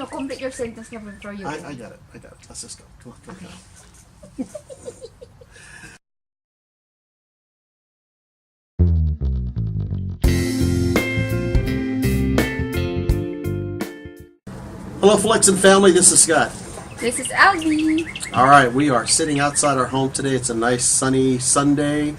Complete your sentence na before you. I got it. Let's just go. Come on. Okay. Hello, Philexan family. This is Scott. This is Elvie. All right, we are sitting outside our home today. It's a nice sunny Sunday,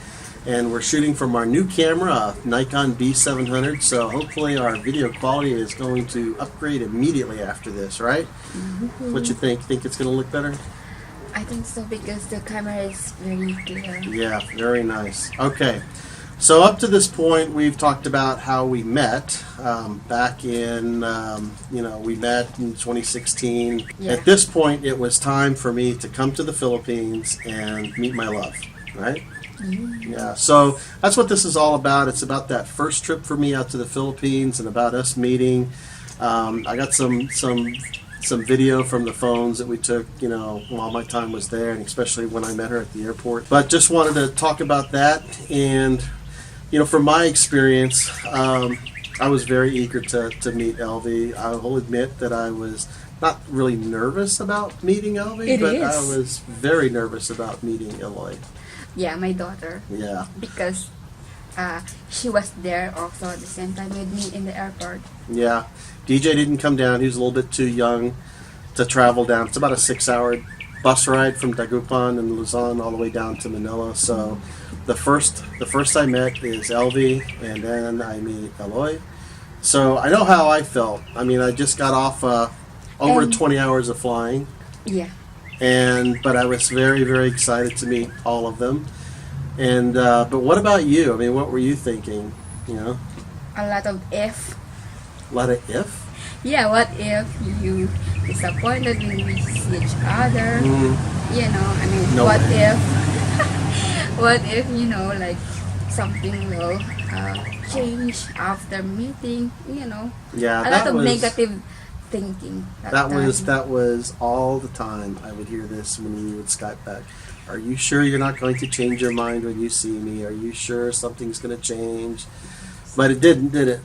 and we're shooting from our new camera, a Nikon D700. So hopefully our video quality is going to upgrade immediately after this, right? Mm-hmm. What you think? Think it's going to look better? I think so because the camera is very clear. Yeah, very nice. Okay, so up to this point, we've talked about how we met back in, we met in 2016. Yeah. At this point, it was time for me to come to the Philippines and meet my love, right? Mm-hmm. Yeah, so that's what this is all about. It's about that first trip for me out to the Philippines and about us meeting. I got some video from the phones that we took, while my time was there, and especially when I met her at the airport. But just wanted to talk about that. And, from my experience, I was very eager to meet Elvie. I will admit that I was not really nervous about meeting Elvie, but I was very nervous about meeting Eloy. Yeah, my daughter. Yeah. Because she was there also at the same time with me in the airport. Yeah. DJ didn't come down. He was a little bit too young to travel down. It's about a 6-hour bus ride from Dagupan and Luzon all the way down to Manila. So the first I met is Elvie, and then I meet Eloy. So I know how I felt. I mean, I just got off over 20 hours of flying. Yeah. But I was very, very excited to meet all of them. And but what about you? I mean, what were you thinking? A lot of if. A lot of if? Yeah, what if you disappointed when we see each other? No. What if what if like something will change after meeting? Yeah, a lot of negative thinking. That was all the time. I would hear this when you would Skype back. Are you sure you're not going to change your mind when you see me? Are you sure something's going to change? But it didn't, did it?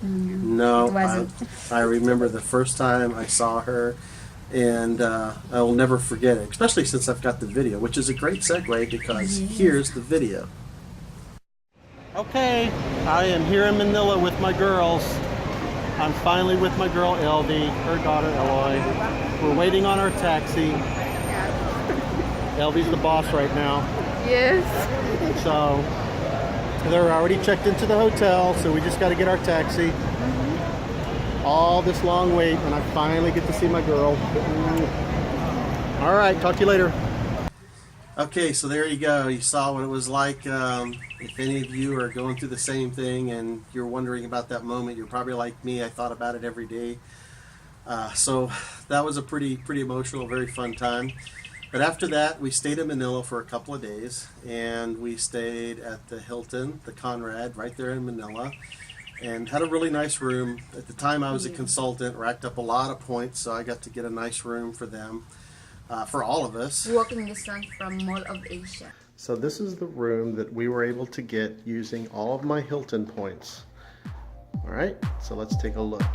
No, it wasn't. I remember the first time I saw her, and I will never forget it, especially since I've got the video, which is a great segue because here's the video. Okay, I am here in Manila with my girls. I'm finally with my girl Elvie, her daughter Eloy. We're waiting on our taxi. Elvie's the boss right now. Yes. So they're already checked into the hotel, so we just got to get our taxi. All this long wait, and I finally get to see my girl. All right, talk to you later. Okay, so there you go. You saw what it was like. If any of you are going through the same thing and you're wondering about that moment, you're probably like me. I thought about it every day. So that was a pretty emotional, very fun time. But after that, we stayed in Manila for a couple of days, and we stayed at the Hilton, the Conrad, right there in Manila, and had a really nice room. At the time, I was a consultant, racked up a lot of points, so I got to get a nice room for them, for all of us. Walking distance from Mall of Asia. So this is the room that we were able to get using all of my Hilton points. All right, so let's take a look.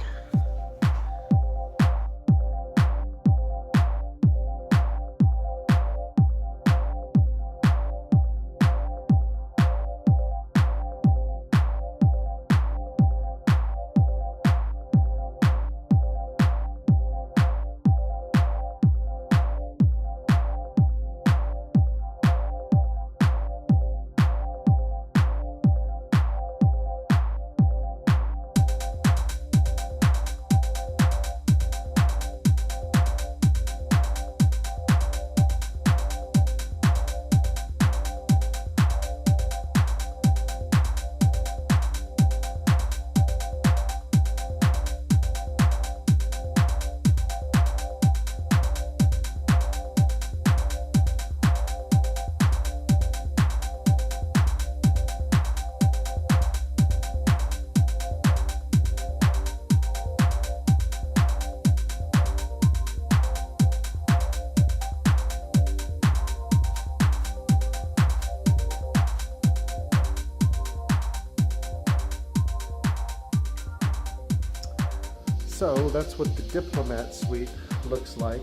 So that's what the Diplomat Suite looks like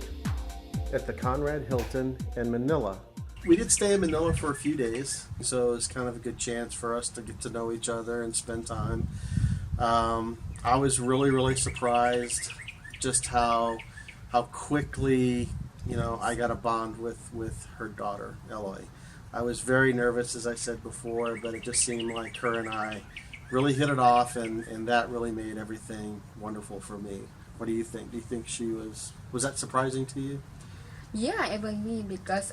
at the Conrad Hilton in Manila. We did stay in Manila for a few days, so it's kind of a good chance for us to get to know each other and spend time. I was really surprised just how quickly, you know, I got a bond with her daughter, Ellie. I was very nervous, as I said before, but it just seemed like her and I really hit it off, and that really made everything wonderful for me. What do you think? Do you think she was that surprising to you? Yeah, even me, because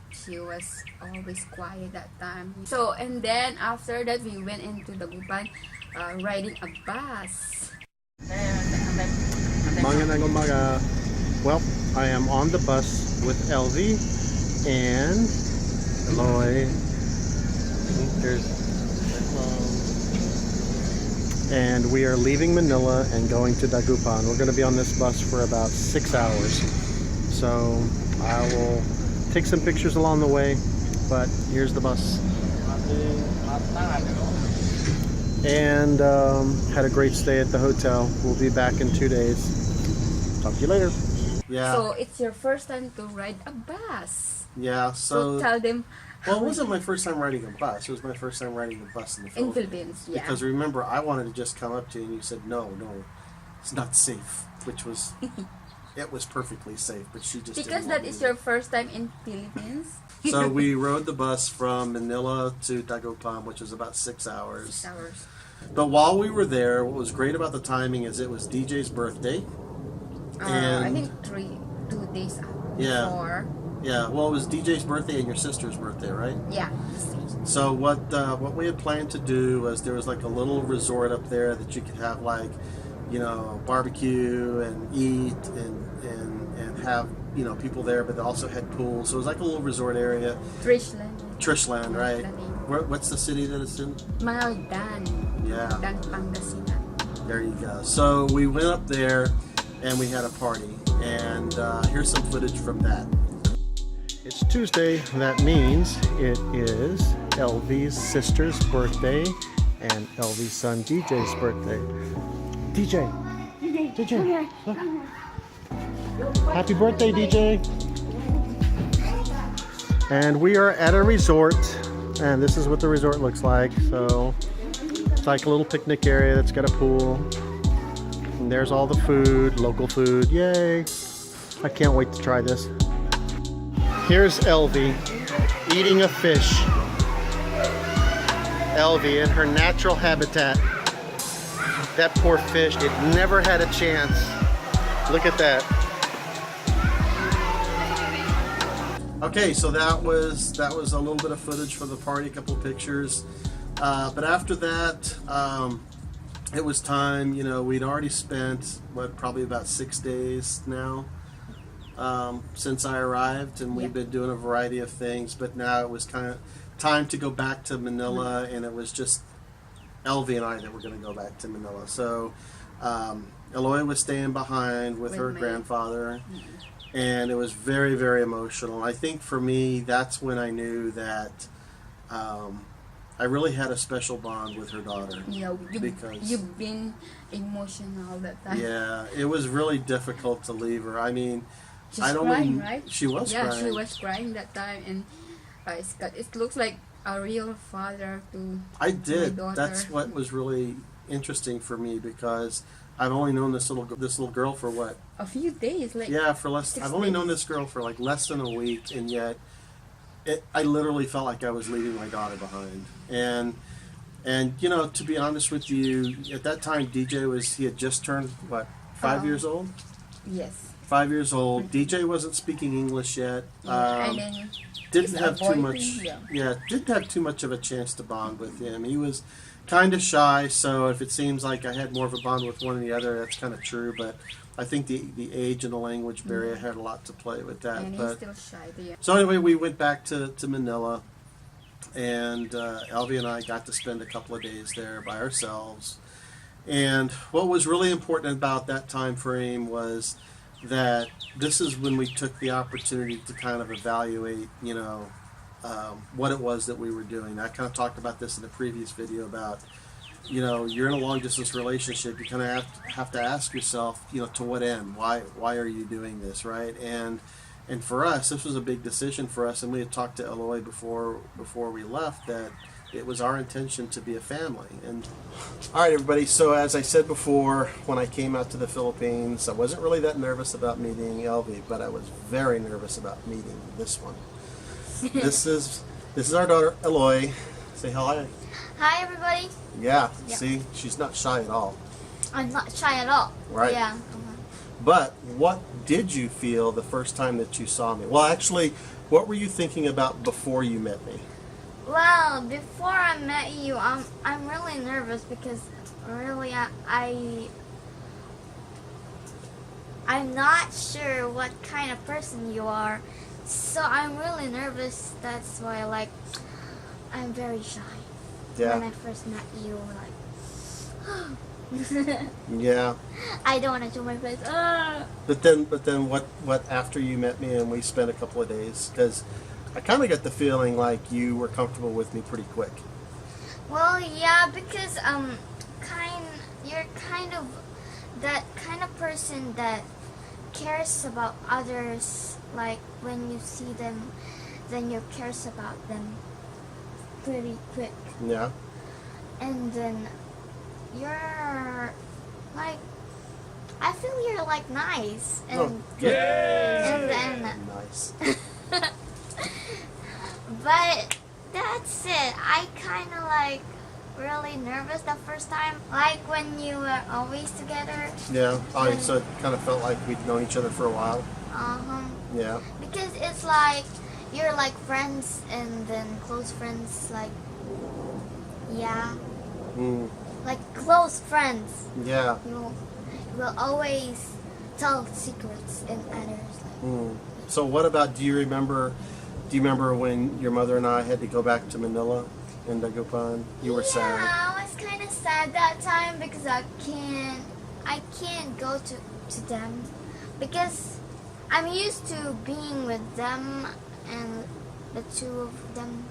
she was always quiet that time. So, and then after that, we went into the Dagupan, riding a bus. Magandang umaga. Well, I am on the bus with Elvie and Eloy. And we are leaving Manila and going to Dagupan. We're going to be on this bus for about 6 hours. So I will take some pictures along the way, but here's the bus. And had a great stay at the hotel. We'll be back in 2 days. Talk to you later. Yeah. So it's your first time to ride a bus. Yeah, so tell them. Well, it wasn't my first time riding a bus. It was my first time riding a bus in the Philippines. In Philippines, yeah. Because remember, I wanted to just come up to you and you said, no, it's not safe. Which was, it was perfectly safe, but she just because that is your first time in Philippines. So we rode the bus from Manila to Dagupan, which was about 6 hours. 6 hours. But while we were there, what was great about the timing is it was DJ's birthday. I think 2 days before. Yeah, well, it was DJ's birthday and your sister's birthday, right? Yeah. So what we had planned to do was there was like a little resort up there that you could have, like, you know, barbecue and eat and have, you know, people there, but they also had pools. So it was like a little resort area. Trishland, right? What's the city that it's in? Maldan. Yeah. Dan, Pangasinan. There you go. So we went up there and we had a party, and here's some footage from that. It's Tuesday. That means it is Elvie's sister's birthday and Elvie's son DJ's birthday. DJ, look. Happy birthday, DJ. And we are at a resort, and this is what the resort looks like. So it's like a little picnic area that's got a pool. And there's all the food, local food. Yay! I can't wait to try this. Here's Elvie eating a fish. Elvie in her natural habitat. That poor fish, it never had a chance. Look at that. Okay, so that was a little bit of footage for the party, a couple of pictures. But after that, it was time. You know, we'd already spent probably about 6 days now since I arrived, and we've been doing a variety of things. But now it was kind of time to go back to Manila, and it was just Elvie and I that were going to go back to Manila. So Eloy was staying behind with her grandfather, and it was very emotional. I think for me, that's when I knew that I really had a special bond with her daughter. Yeah, because you've been emotional that time. Yeah, it was really difficult to leave her. I mean, She's crying, right? She was crying. Yeah, she was crying that time, and it looks like a real father to I did. My daughter. That's what was really interesting for me, because I've only known this little girl for what? A few days, like for less. I've only known this girl for like less than a week, and yet I literally felt like I was leaving my daughter behind. And you know, to be honest with you, at that time he had just turned what, 5 years old? Yes. 5 years old. DJ wasn't speaking English yet. And then didn't have too much. Didn't have too much of a chance to bond with him. He was kind of shy. So if it seems like I had more of a bond with one than the other, that's kind of true. But I think the age and the language barrier had a lot to play with that. And but he's still shy. So anyway, we went back to Manila, and Elvie and I got to spend a couple of days there by ourselves. And what was really important about that time frame was that this is when we took the opportunity to kind of evaluate, you know, what it was that we were doing. I kind of talked about this in the previous video about you know, you're in a long distance relationship, you kind of have to ask yourself, you know, to what end? Why are you doing this, right? And for us, this was a big decision for us, and we had talked to Eloy before we left that it was our intention to be a family. And all right, everybody. So as I said before, when I came out to the Philippines, I wasn't really that nervous about meeting Elvie, but I was very nervous about meeting this one. This is our daughter Eloy. Say hi. Hi, everybody. Yeah. Yeah. See, she's not shy at all. I'm not shy at all. Right. Yeah. But what did you feel the first time that you saw me? Well, actually, what were you thinking about before you met me? Well, before I met you, I'm really nervous because really I'm not sure what kind of person you are, so I'm really nervous. That's why, like, I'm very shy. Yeah. When I first met you, like. Yeah. I don't want to show my face. But then what after you met me and we spent a couple of days, because I kind of got the feeling like you were comfortable with me pretty quick. Well, yeah, because you're kind of that kind of person that cares about others. Like when you see them, then you cares about them pretty quick. Yeah. And then you're like, I feel you're like nice and Oh, good. and then Nice. but that's it. I kind of like really nervous the first time, like when you were always together. Yeah. Oh, so it kind of felt like we'd known each other for a while. Yeah. Because it's like you're like friends and then close friends, like yeah, like close friends. Yeah. You will always tell secrets and others. Like, So what about? Do you remember when your mother and I had to go back to Manila in Dagupan? You were sad. Yeah, I was kind of sad that time because I can't go to them because I'm used to being with them and the two of them,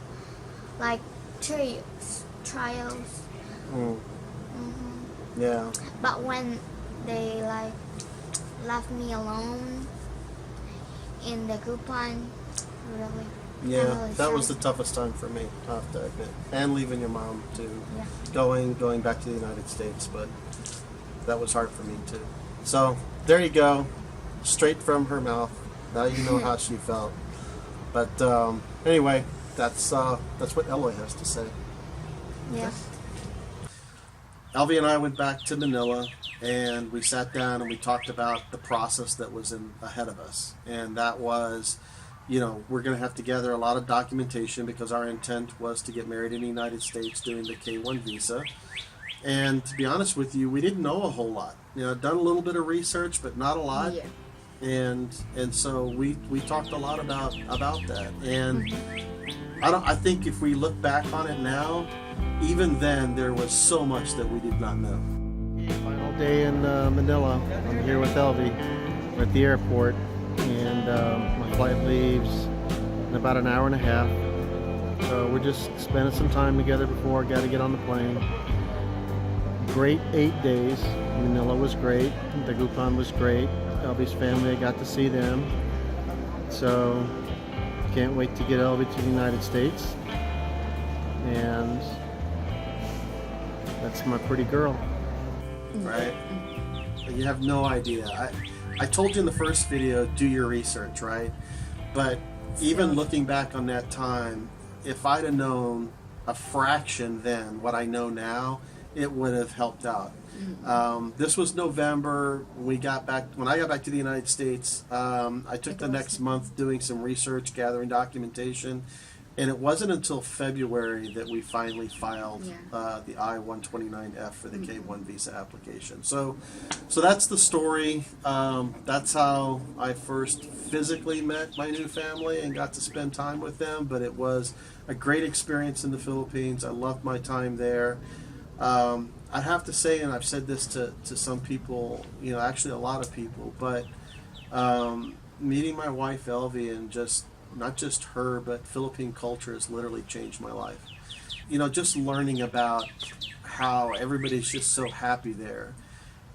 like trials. Yeah. But when they like left me alone in the Dagupan, really. Yeah, I'm really that was the sad. toughest time for me, I have to admit. And leaving your mom too. Yeah. Going back to the United States, but that was hard for me too. So there you go, straight from her mouth. Now you know how she felt. But anyway, that's what Eloy has to say. Yeah. Elvie and I went back to Manila, and we sat down and we talked about the process that was ahead of us, and that was, you know, we're going to have to gather a lot of documentation because our intent was to get married in the United States doing the K-1 visa. And to be honest with you, we didn't know a whole lot. You know, done a little bit of research, but not a lot. Yeah. And so we talked a lot about that. And I think if we look back on it now, even then there was so much that we did not know. Final day in Manila. I'm here with Elvie. We're at the airport, and my flight leaves in about an hour and a half. So we're just spending some time together before I got to get on the plane. Great 8 days. Manila was great. Dagupan was great. Elvie's family, I got to see them. So can't wait to get Elvie to the United States. And that's my pretty girl. Right? You have no idea. I told you in the first video, do your research, right? But even looking back on that time, if I'd have known a fraction then what I know now, it would have helped out. This was November. When I got back to the United States, I took the next month doing some research, gathering documentation, and it wasn't until February that we finally filed the I-129F for the K-1 visa application. So that's the story. That's how I first physically met my new family and got to spend time with them. But it was a great experience in the Philippines. I loved my time there. I have to say, and I've said this to some people, you know, actually a lot of people, but meeting my wife Elvie and just not just her, but Philippine culture has literally changed my life. just learning about how everybody's just so happy there,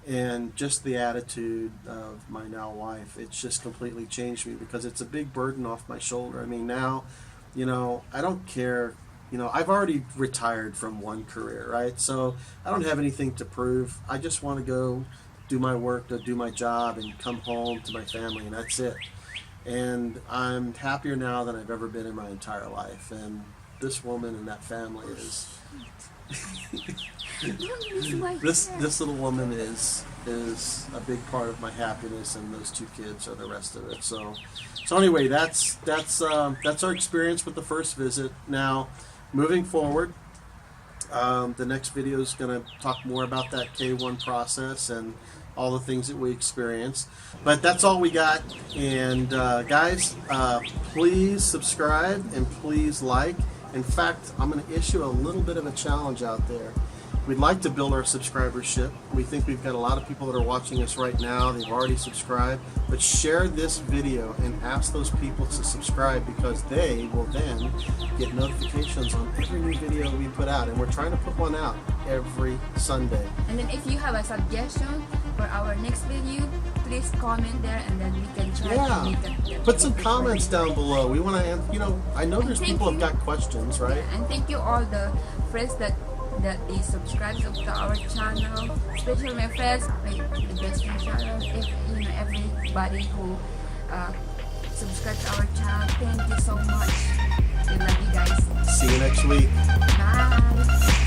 and just the attitude of my now wife, it's just completely changed me, because it's a big burden off my shoulder. I mean, now, I don't care. I've already retired from one career, right? So I don't have anything to prove. I just want to go do my work, to do my job, and come home to my family, and that's it. And I'm happier now than I've ever been in my entire life. And this woman and that family is this little woman is a big part of my happiness, and those two kids are the rest of it. So anyway, that's our experience with the first visit. Now, moving forward, the next video is going to talk more about that K1 process and all the things that we experienced. But that's all we got. And guys, please subscribe and please like. In fact, I'm going to issue a little bit of a challenge out there. We'd like to build our subscribership. We think we've got a lot of people that are watching us right now. They've already subscribed. But share this video and ask those people to subscribe, because they will then get notifications on every new video we put out. And we're trying to put one out every Sunday. And then if you have a suggestion for our next video, please comment there, and then we can try to make it. Put some comments down below. We want to, I know there's people who've got questions, right? And thank you all the friends that they subscribe to our channel, especially my friends, the best friend channel. If everybody who subscribe to our channel, thank you so much. We love you guys. See you next week. Bye.